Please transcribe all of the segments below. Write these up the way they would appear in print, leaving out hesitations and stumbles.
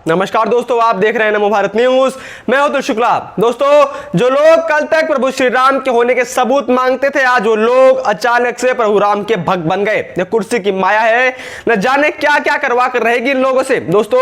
नमस्कार दोस्तों, आप देख रहे हैं नमो भारत न्यूज। मैं अतुल शुक्ला। दोस्तों, जो लोग कल तक प्रभु श्री राम के होने के सबूत मांगते थे, आज वो लोग अचानक से प्रभु राम के भक्त बन गए। यह कुर्सी की माया है, न जाने क्या क्या करवा कर रहेगी इन लोगों से। दोस्तों,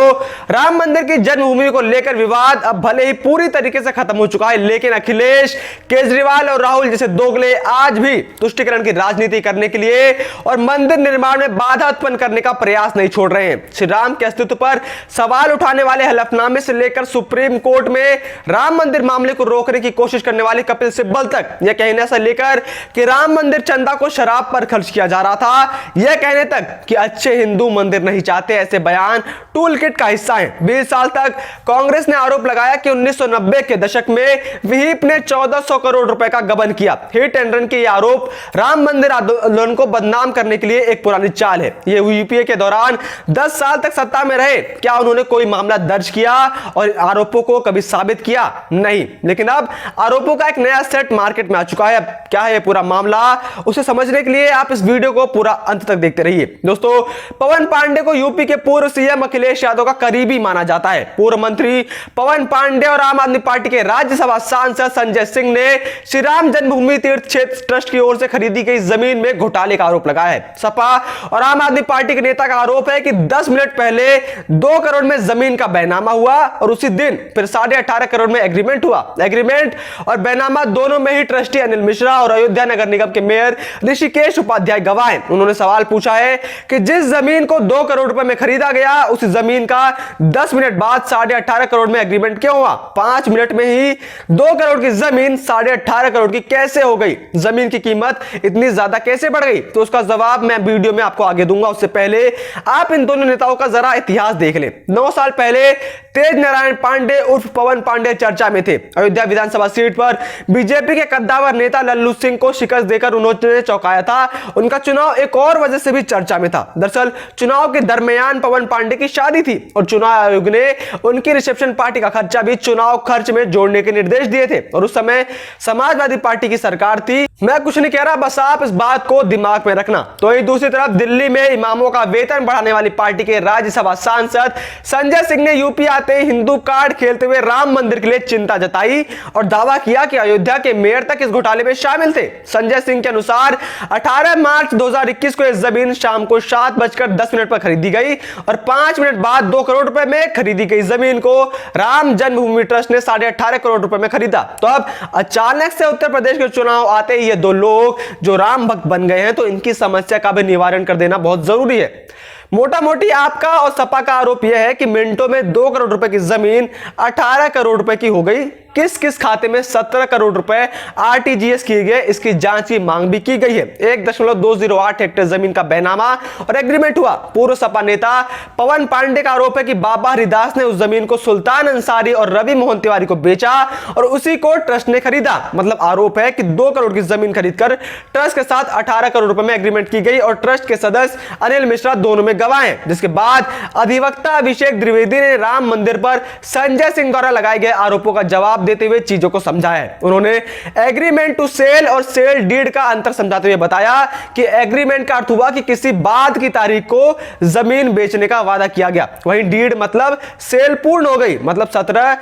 राम मंदिर की जन्मभूमि को लेकर विवाद अब भले ही पूरी तरीके से खत्म हो चुका है, लेकिन अखिलेश, केजरीवाल और राहुल जैसे दोगले आज भी तुष्टीकरण की राजनीति करने के लिए और मंदिर निर्माण में बाधा उत्पन्न करने का प्रयास नहीं छोड़ रहे हैं। श्री राम के अस्तित्व पर सवाल उठाने वाले हलफनामे से लेकर सुप्रीम कोर्ट में राम मंदिर मामले को रोकने की कोशिश करने वाले कपिल सिब्बल तक, यह कहने से लेकर कि राम मंदिर चंदा को शराब पर खर्च किया जा रहा था, यह कहने तक कि अच्छे हिंदू मंदिर नहीं चाहते, ऐसे बयान टूल किट का हिस्सा हैं। 20 साल तक कांग्रेस ने आरोप लगाया कि 1990 के दशक में विहिप ने 1400 करोड़ रुपए का गबन किया। हिट एंड रन के ये आरोप राम मंदिर आंदोलन को बदनाम करने के लिए एक पुरानी चाल है। ये यूपीए के दौरान 10 साल तक सत्ता में रहे, क्या उन्होंने कोई मामला दर्ज किया और आरोपों को कभी साबित किया? नहीं। लेकिन अब आरोपों का एक नया सेट मार्केट में आ चुका है। क्या है ये पूरा मामला, उसे समझने के लिए आप इस वीडियो को पूरा अंत तक देखते रहिए। दोस्तों, पवन पांडे को यूपी के पूर्व सीएम अखिलेश यादव का करीबी माना जाता है। पूर्व मंत्री पवन पांडे और आम आदमी पार्टी के राज्यसभा सांसद संजय सिंह ने श्री राम जन्मभूमि तीर्थ क्षेत्र ट्रस्ट की ओर से खरीदी गई जमीन में घोटाले का आरोप लगाया है। सपा और आम आदमी पार्टी के नेता का आरोप है कि 10 मिनट पहले 2 करोड़ में जमीन का बैनामा हुआ और उसी दिन फिर 18.5 करोड़ में एग्रीमेंट हुआ। एग्रीमेंट और बैनामा दोनों में ही ट्रस्टी अनिल मिश्रा और अयोध्या नगर निगम के मेयर ऋषिकेश उपाध्याय गवाह हैं। उन्होंने सवाल पूछा है कि जिस जमीन को 2 करोड़ रुपए में खरीदा गया, उस जमीन का 10 मिनट बाद 18.5 करोड़ में एग्रीमेंट क्यों हुआ? 5 मिनट में ही 2 करोड़ की जमीन 18.5 करोड़ की कैसे हो गई? जमीन की कीमत इतनी ज्यादा कैसे बढ़ गई? तो उसका जवाब मैं वीडियो में आपको आगे दूंगा। उससे पहले आप इन दोनों नेताओं का जरा इतिहास देख लें। 9 साल पहले तेज नारायण पांडे उर्फ पवन पांडे चर्चा में थे। अयोध्या विधानसभा सीट पर बीजेपी के कद्दावर नेता लल्लू सिंह को शिकस्त देकर उन्होंने चौंकाया था। उनका चुनाव एक और वजह से भी चर्चा में था। दरअसल चुनाव के दरमियान पवन पांडे की शादी थी और चुनाव आयोग ने उनकी रिसेप्शन पार्टी का खर्चा भी चुनाव खर्च में जोड़ने के निर्देश दिए थे और उस समय समाजवादी पार्टी की सरकार थी। मैं कुछ नहीं कह रहा, बस आप इस बात को दिमाग में रखना। तो ही दूसरी तरफ दिल्ली में इमामों का वेतन बढ़ाने वाली पार्टी के राज्यसभा सांसद संजय सिंह ने यूपी आते ही हिंदू कार्ड खेलते हुए राम मंदिर के लिए चिंता जताई और दावा किया कि अयोध्या के मेयर तक इस घोटाले में शामिल थे। संजय सिंह के अनुसार 18 मार्च 2021 को इस जमीन शाम को 7:10 पर खरीदी गई और 5 मिनट बाद 2 करोड़ रुपए में खरीदी गई जमीन को राम जन्मभूमि ट्रस्ट ने 18.5 करोड़ रुपए में खरीदा। तो अब अचानक से उत्तर प्रदेश के चुनाव आते ही ये दो लोग जो राम भक्त बन गए हैं, तो इनकी समस्या का भी निवारण कर देना बहुत जरूरी है। मोटा मोटी आपका और सपा का आरोप यह है कि मिनटों में 2 करोड़ रुपए की जमीन 18 करोड़ रुपए की हो गई। किस किस खाते में 17 करोड़ रुपए आरटीजीएस किए गए, इसकी जांच की मांग भी की गई है। 1.208 हेक्टेयर जमीन का बैनामा और एग्रीमेंट हुआ। पूर्व सपा नेता पवन पांडे का आरोप है कि बाबा हरिदास ने उस जमीन को सुल्तान अंसारी और रवि मोहन तिवारी को बेचा और उसी को ट्रस्ट ने खरीदा। मतलब आरोप है कि 2 करोड़ की जमीन खरीदकर ट्रस्ट के साथ 18 करोड़ रुपए में एग्रीमेंट की गई और ट्रस्ट के सदस्य अनिल मिश्रा दोनों में गवाह हैं। जिसके बाद अधिवक्ता अभिषेक द्विवेदी ने राम मंदिर पर संजय सिंह द्वारा लगाए गए आरोपों का जवाब देते हुए चीजों को समझाया है। उन्होंने एग्रीमेंट टू सेल और सेल डीड का अंतर समझाते हुए बताया कि एग्रीमेंट का अर्थ हुआ कि किसी बाद की तारीख को जमीन बेचने का वादा किया गया, वहीं डीड मतलब सेल पूर्ण हो गई। मतलब 17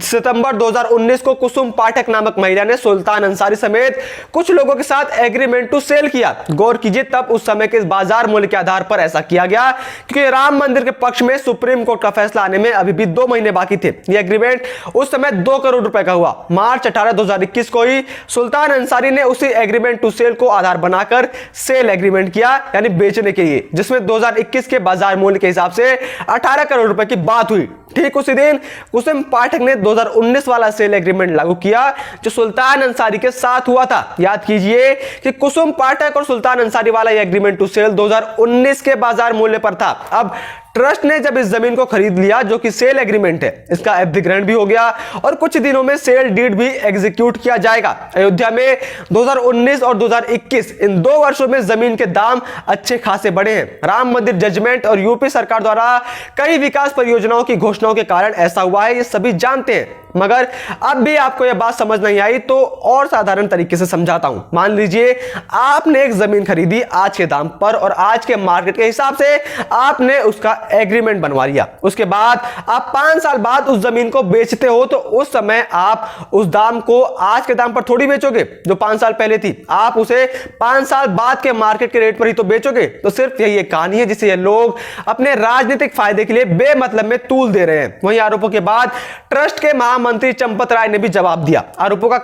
सितंबर 2019 को कुसुम पाठक नामक महिला ने सुल्तान अंसारी समेत कुछ लोगों के साथ एग्रीमेंट टू सेल किया। गौर कीजिए, तब उस समय के बाजार मूल्य के आधार पर ऐसा किया गया क्योंकि राम मंदिर के पक्ष में सुप्रीम कोर्ट का फैसला आने में अभी भी 2 महीने बाकी थे। यह एग्रीमेंट उस समय 2 करोड़ रुपए का हुआ। मार्च 18, 2021 को ही सुल्तान अंसारी ने उसी एग्रीमेंट टू सेल को आधार बनाकर सेल एग्रीमेंट किया, यानी बेचने के लिए, जिसमें 2021 के बाजार मूल्य के हिसाब से 18 करोड़ रुपए की बात हुई। ठीक उसी दिन कुसुम पाठक ने 2019 वाला सेल एग्रीमेंट लागू किया जो सुल्तान अंसारी के साथ हुआ था। याद कीजिए कि कुसुम पाठक और सुल्तान अंसारी वाला यह एग्रीमेंट टू सेल 2019 के बाजार मूल्य पर था। अब ट्रस्ट ने जब इस जमीन को खरीद लिया, जो कि सेल एग्रीमेंट है, इसका अधिग्रहण भी हो गया और कुछ दिनों में सेल डीड भी एग्जीक्यूट किया जाएगा। अयोध्या में 2019 और 2021 इन 2 वर्षों में जमीन के दाम अच्छे खासे बढ़े हैं। राम मंदिर जजमेंट और यूपी सरकार द्वारा कई विकास परियोजनाओं की घोषणाओं के कारण ऐसा हुआ है, ये सभी जानते हैं। मगर अब भी आपको यह बात समझ नहीं आई तो और साधारण तरीके से समझाता हूं। मान लीजिए आपने एक जमीन खरीदी आज के दाम पर और आज के मार्केट के हिसाब से आपने उसका एग्रीमेंट बनवा लिया। उसके बाद आप 5 साल बाद उस जमीन को बेचते हो तो उस समय आप उस दाम को आज के दाम पर थोड़ी बेचोगे जो 5 साल पहले थी, आप उसे 5 साल बाद के मार्केट के रेट पर ही तो बेचोगे। तो सिर्फ यही एक कहानी है जिसे ये लोग अपने राजनीतिक फायदे के लिए बेमतलब में तूल दे रहे हैं। वहीं आरोपों के बाद ट्रस्ट के महामंत्री चंपत राय ने भी जवाब दिया। आरोपों का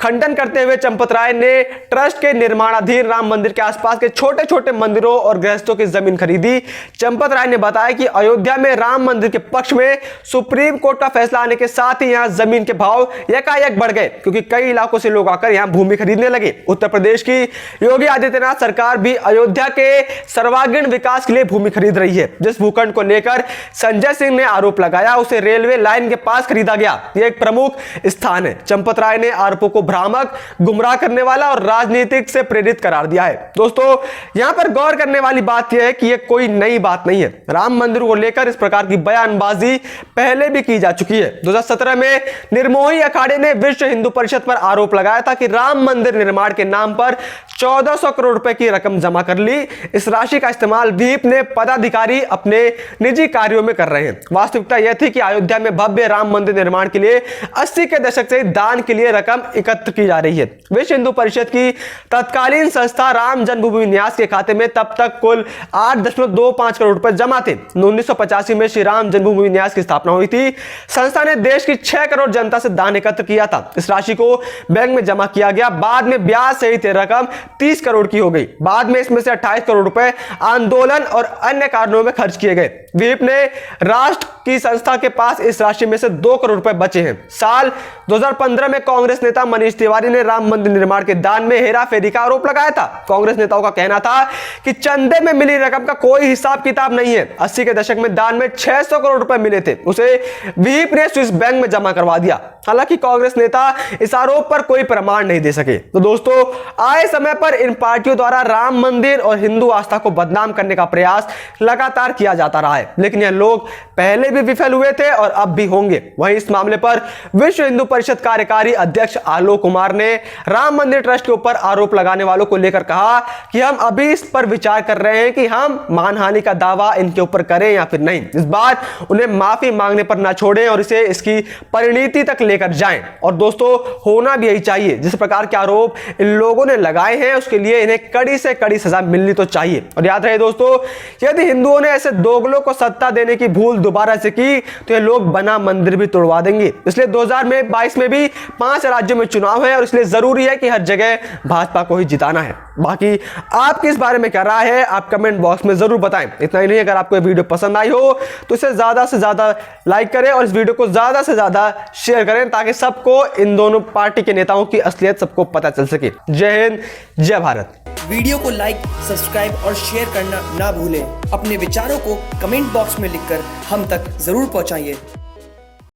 खंडन करते हुए चंपत राय ने ट्रस्ट के निर्माणाधीन राम मंदिर के आसपास के छोटे छोटे मंदिरों और गृहस्थों की जमीन खरीदी। चंपत राय ने बताया कि अयोध्या में राम मंदिर के पक्ष में सुप्रीम कोर्ट का फैसला आने के साथ ही यहां जमीन के भाव एकाएक बढ़ गए क्योंकि कई इलाकों से लोग आकर यहां भूमि खरीदने लगे। उत्तर प्रदेश की योगी आदित्यनाथ सरकार भी अयोध्या के सर्वांगीण विकास के लिए भूमि खरीद रही है। जिस भूखंड को लेकर संजय सिंह ने आरोप लगाया उसे रेलवे लाइन के पास खरीदा गया। यह एक प्रमुख स्थान है। चंपत राय ने आरोपों को भ्रामक, गुमराह करने वाला और राजनीतिक से प्रेरित करार दिया है। दोस्तों यहां पर गौर करने वाली बात यह है कि यह कोई नई बात नहीं है। राम मंदिर को लेकर इस प्रकार की बयानबाजी पहले भी की जा चुकी है। 2017 में निर्मोही अखाड़े ने विश्व हिंदू परिषद पर आरोप लगाया था कि राम मंदिर निर्माण के नाम पर 1400 करोड़ रुपए की रकम जमा कर ली। इस राशि का इस्तेमाल विहिप ने पदाधिकारी अपने निजी कार्यों में कर रहे हैं। वास्तविकता यह थी कि अयोध्या में भव्य राम मंदिर निर्माण के लिए 80 के दशक से दान के लिए रकम एकत्र की जा रही है। विश्व हिंदू परिषद की तत्कालीन संस्था राम जन्मभूमि न्यास के खाते में तब तक कुल 8.25 करोड़ रुपए जमा थे। 1985 में श्री राम जन्मभूमि न्यास की स्थापना हुई थी। संस्था ने देश की 6 करोड़ जनता से दान एकत्र किया था। इस राशि को बैंक में जमा किया गया। बाद में ब्याज सहित रकम 30 करोड़ की हो गई। बाद में इसमें से 28 करोड़ रुपए आंदोलन और अन्य कारणों में खर्च किए गए। विहिप ने राष्ट्र की संस्था के पास इस राशि में से 2 करोड़ रुपए बचे हैं। साल 2015 में कांग्रेस नेता मनीष तिवारी ने राम मंदिर निर्माण के दान में हेराफेरी का आरोप लगाया था। कांग्रेस नेताओं का कहना था कि चंदे में मिली रकम का कोई हिसाब किताब नहीं है। 80 के दशक में दान में 600 करोड़ रुपए मिले थे, उसे विहिप ने स्विस बैंक में जमा करवा दिया। हालांकि कांग्रेस नेता इस आरोप पर कोई प्रमाण नहीं दे सके। तो दोस्तों आए समय पर इन पार्टियों द्वारा राम मंदिर और हिंदू आस्था को बदनाम करने का प्रयास लगातार किया जाता रहा है, लेकिन यह लोग पहले भी विफल हुए थे और अब भी होंगे। वहीं इस मामले पर विश्व हिंदू परिषद कार्यकारी अध्यक्ष आलोक कुमार ने राम मंदिर ट्रस्ट के ऊपर आरोप लगाने वालों को लेकर कहा कि हम अभी इस पर विचार कर रहे हैं कि हम मानहानि का दावा इनके ऊपर करें या फिर नहीं। इस बार उन्हें माफी मांगने पर ना छोड़ें और इसे इसकी परिणति तक लेकर जाएं। और दोस्तों होना भी यही चाहिए। जिस प्रकार के आरोप इन लोगों ने लगाए हैं उसके लिए इन्हें कड़ी से कड़ी सजा मिलनी तो चाहिए। और याद रहे दोस्तों, यदि हिंदुओं ने ऐसे दोगलों को सत्ता देने की भूल दोबारा से की तो ये लोग बना मंदिर भी तोड़वा देंगे। इसलिए 2022 में भी 5 राज्यों में चुनाव है और इसलिए जरूरी है कि हर जगह भाजपा को ही जिताना है। बाकी आपकी इस बारे में क्या राय है आप कमेंट बॉक्स में जरूर बताएं। इतना ही नहीं, अगर आपको ये वीडियो पसंद आई हो तो इसे ज्यादा से ज्यादा लाइक करें और इस वीडियो को ज्यादा से ज्यादा शेयर करें ताकि सबको इन दोनों पार्टी के नेताओं की असलियत सबको पता चल सके। जय हिंद, जय भारत। वीडियो को लाइक, सब्सक्राइब और शेयर करना ना भूलें। अपने विचारों को कमेंट बॉक्स में लिखकर हम तक जरूर पहुंचाइए।